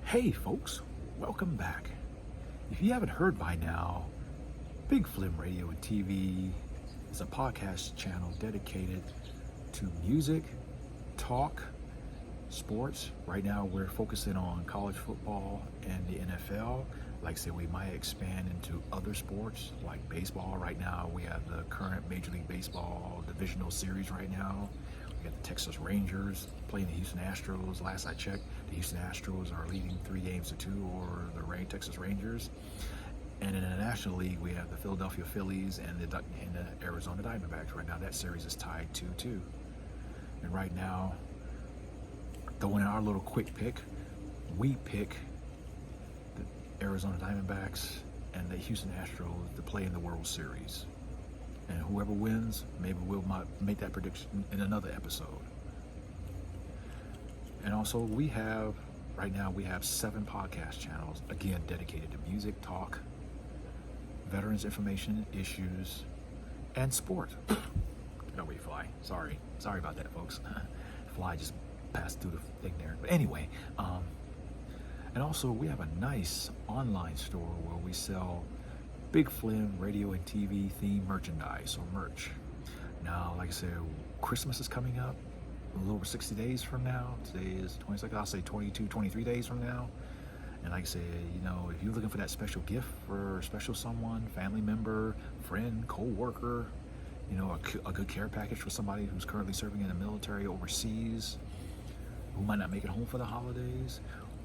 Hey folks, welcome back. If you haven't heard by now, Big Flem Radio and TV is a podcast channel dedicated to music, talk, sports. Right now we're focusing on college football and the NFL. Like I said, we might expand into other sports like baseball. Right now we have the current Major League Baseball divisional series right now. We got the Texas Rangers playing the Houston Astros. Last I checked, the Houston Astros are leading 3-2 over the Texas Rangers. And in the National League, we have the Philadelphia Phillies and the Arizona Diamondbacks. Right now, that series is tied 2-2. And right now, throwing in our little quick pick, we pick the Arizona Diamondbacks and the Houston Astros to play in the World Series. And whoever wins, maybe we'll make that prediction in another episode. And also, right now we have 7 podcast channels, again, dedicated to music, talk, veterans information, issues, and sport. No way, fly. Sorry about that, folks. Fly just passed through the thing there. But anyway, and also we have a nice online store where we sell Big Flem Radio and TV themed merchandise or merch. Now, like I said, Christmas is coming up a little over 60 days from now. Today is 26, I'll say 22, 23 days from now. And like I said, if you're looking for that special gift for a special someone, family member, friend, co-worker, a good care package for somebody who's currently serving in the military overseas, who might not make it home for the holidays,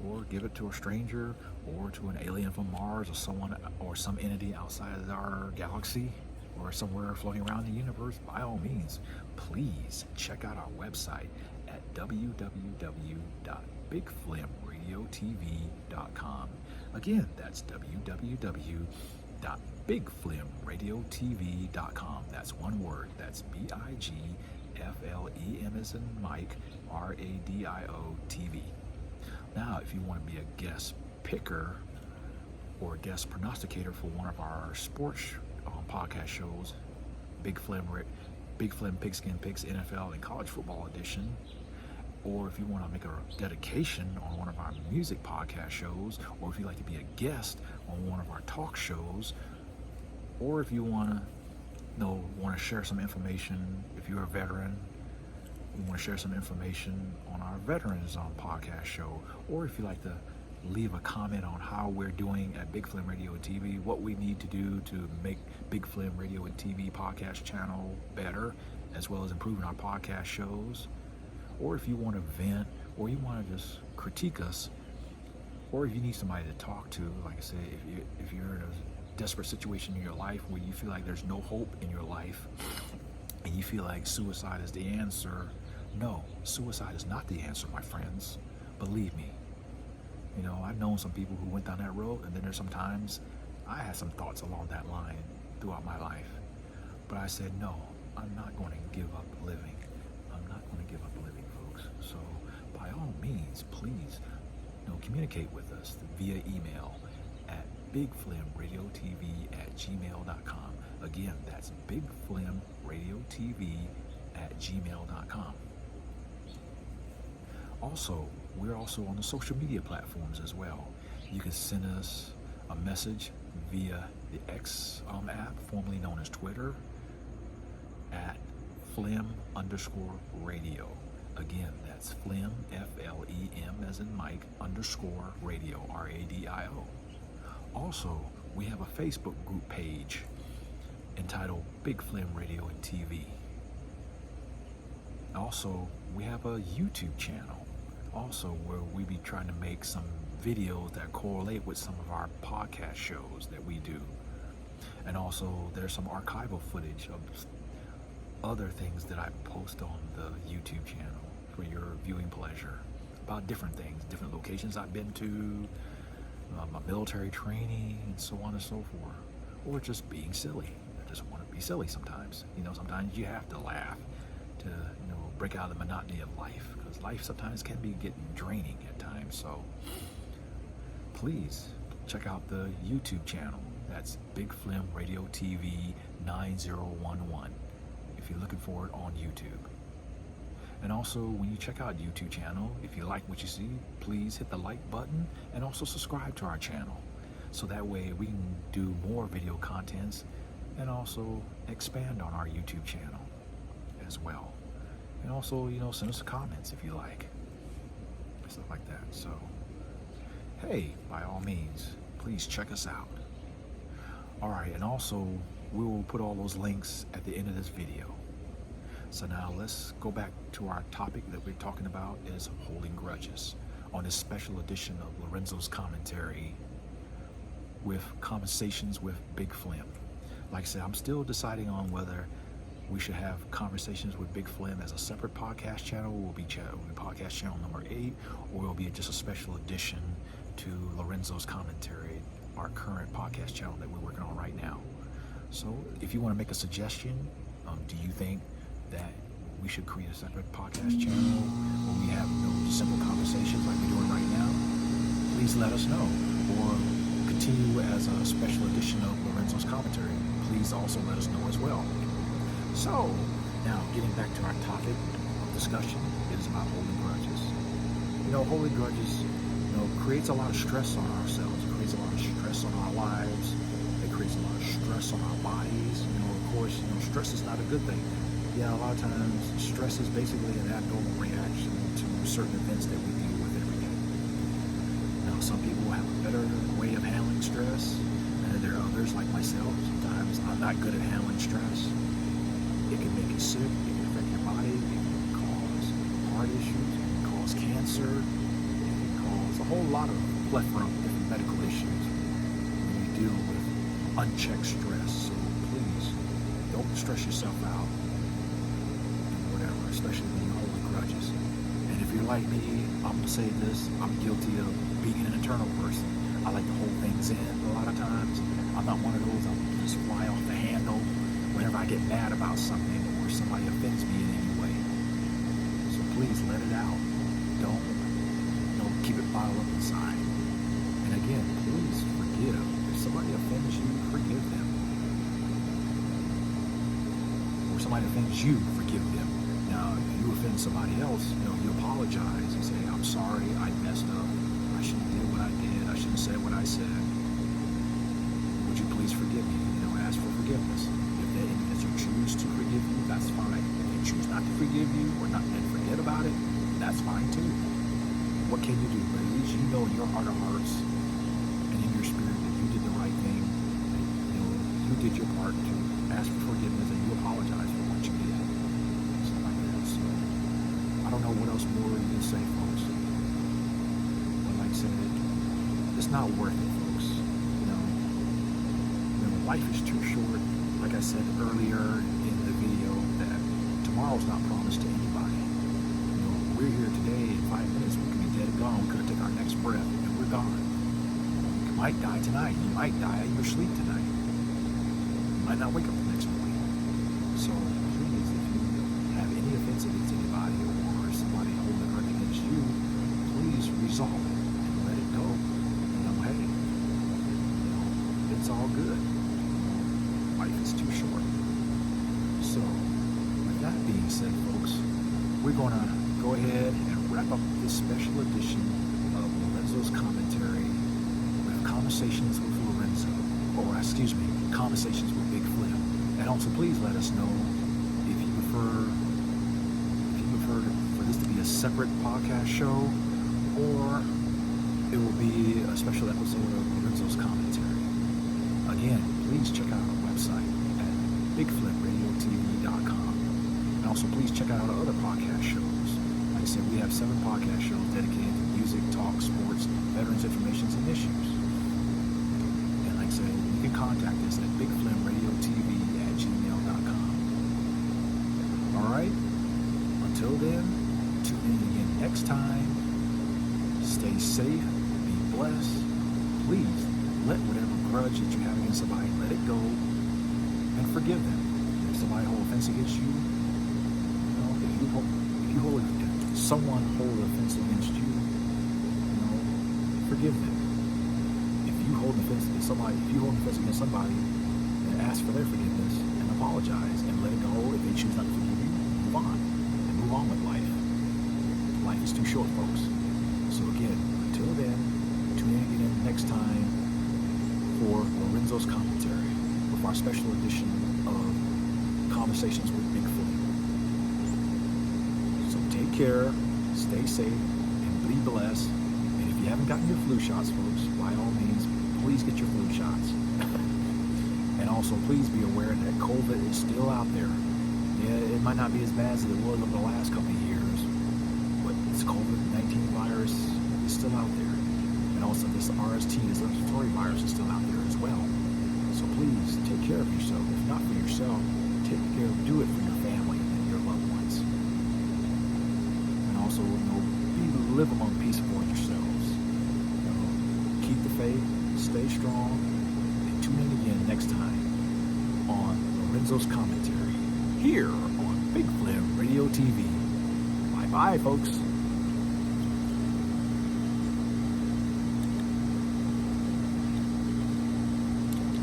or give it to a stranger, or to an alien from Mars, or someone, or some entity outside of our galaxy, or somewhere floating around the universe, by all means, please check out our website at www.bigflemradiotv.com. Again, that's www.bigflemradiotv.com. That's one word. That's BIGFLEM as in Mike, RADIO TV. Now, if you want to be a guest picker or a guest prognosticator for one of our sports podcast shows, Big Flem Pigskin Picks NFL and College Football Edition, or if you want to make a dedication on one of our music podcast shows, or if you'd like to be a guest on one of our talk shows, or if you want to share some information, if you're a veteran, we want to share some information on our Veterans podcast show, or if you'd like to leave a comment on how we're doing at Big Flem Radio and TV, what we need to do to make Big Flem Radio and TV podcast channel better, as well as improving our podcast shows, or if you want to vent, or you want to just critique us, or if you need somebody to talk to, like I said, if you're in a desperate situation in your life where you feel like there's no hope in your life, and you feel like suicide is the answer. No, suicide is not the answer, my friends. Believe me. I've known some people who went down that road, and then there's some times I had some thoughts along that line throughout my life. But I said, no, I'm not going to give up living. I'm not going to give up living, folks. So by all means, please, communicate with us via email at bigflemradiotv@gmail.com. Again, that's bigflemradiotv@gmail.com. Also, we're also on the social media platforms as well. You can send us a message via the X app, formerly known as Twitter, at Flem_radio. Again, that's Flem, FLEM as in Mike, _radio, RADIO. Also, we have a Facebook group page entitled Big Flem Radio and TV. Also, we have a YouTube channel, also where we be trying to make some videos that correlate with some of our podcast shows that we do. And also, there's some archival footage of other things that I post on the YouTube channel for your viewing pleasure about different things, different locations I've been to, my military training, and so on and so forth. Or just being silly. I just want to be silly sometimes. Sometimes you have to laugh to, break out of the monotony of life, because life sometimes can be getting draining at times. So please check out the YouTube channel. That's Big Flem Radio TV 9011 if you're looking for it on YouTube. And also, when you check out YouTube channel, if you like what you see, please hit the like button and also subscribe to our channel. So that way we can do more video contents and also expand on our YouTube channel as well. And also, send us comments if you like. Stuff like that. So, hey, by all means, please check us out. All right, and also, we will put all those links at the end of this video. So now let's go back to our topic that we're talking about is holding grudges on this special edition of Lorenzo's Commentary with Conversations with Big Flem. Like I said, I'm still deciding on whether we should have Conversations with Big Flem as a separate podcast channel. Will be podcast channel number 8, or will be just a special edition to Lorenzo's Commentary, our current podcast channel that we're working on right now. So if you want to make a suggestion, do you think that we should create a separate podcast channel where we have simple conversations like we're doing right now? Please let us know. Or continue as a special edition of Lorenzo's Commentary. Please also let us know as well. So, now getting back to our topic of discussion, it is about holding grudges. Holding grudges, creates a lot of stress on ourselves. It creates a lot of stress on our lives. It creates a lot of stress on our bodies. Of course, stress is not a good thing. A lot of times stress is basically an abnormal reaction to certain events that we deal with every day. Now, some people have a better way of handling stress, and there are others like myself. Sometimes I'm not good at handling stress. It can make you sick, it can affect your body, it can cause heart issues, it can cause cancer, it can cause a whole lot of plethora of different medical issues when you deal with unchecked stress. So please, don't stress yourself out. Especially when you hold grudges. And if you're like me, I'm going to say this, I'm guilty of being an internal person. I like to hold things in a lot of times. I'm not one of those I'll just fly off the handle whenever I get mad about something or somebody offends me in any way. So please let it out. Don't keep it bottled up inside. And again, please forgive. If somebody offends you, forgive them. Or somebody offends you, forgive them. Now, if you offend somebody else, you apologize. You say, I'm sorry, I messed up. I shouldn't have did what I did. I shouldn't have said what I said. Would you please forgive me? Ask for forgiveness. If you choose to forgive you, that's fine. If you choose not to forgive you or not and forget about it, that's fine too. What can you do? But at least you know in your heart of hearts and in your spirit that you did the right thing. You did your part to ask for forgiveness and you apologize for what you did. I don't know what else more you can say, folks. But like I said, it's not worth it, folks. Life is too short. Like I said earlier in the video, that tomorrow's not promised to anybody. We're here today. In 5 minutes, we could be dead and gone. We could take our next breath, and we're gone. You might die tonight. You might die in your sleep tonight. You might not wake up the next morning. So please, if you have any offense against anybody or somebody holding a grudge against you, please resolve it and let it go. Hey, it's all good. Life is too short. So, with that being said, folks, we're going to go ahead and wrap up this special edition of Lorenzo's Commentary with Conversations with Lorenzo, Conversations with Big Flem. And also, please let us know if you prefer for this to be a separate podcast show, or it will be a special episode of Lorenzo's Commentary. Again, please check out our website at bigflemradiotv.com. And also, please check out our other podcast shows. Like I said, we have 7 podcast shows dedicated to music, talk, sports, veterans information, and issues. And like I said, you can contact us at bigflemradiotv@gmail.com. All right? Until then, tune in again next time. Stay safe, be blessed. Please let whatever grudge that you have against somebody, let it go and forgive them. If somebody holds offense against you, if someone holds offense against you, forgive them. If you hold offense against somebody, then ask for their forgiveness and apologize and let it go. If they choose not to forgive you, move on and move on with life. life is too short, folks. So again, until then, tune in next time for Lorenzo's Commentary with our special edition of Conversations with Big Flem. So take care, stay safe, and be blessed. And if you haven't gotten your flu shots, folks, by all means, please get your flu shots. And also, please be aware that COVID is still out there. Yeah, it might not be as bad as it was over the last couple of years, but this COVID-19 virus is still out there. And also this RST, this respiratory virus, is still out there as well. So please take care of yourself. If not for yourself, do it for your family and your loved ones. And also, live among peace among yourselves. Keep the faith, stay strong, and tune in again next time on Lorenzo's Commentary here on Big Flem Radio TV. Bye-bye, folks.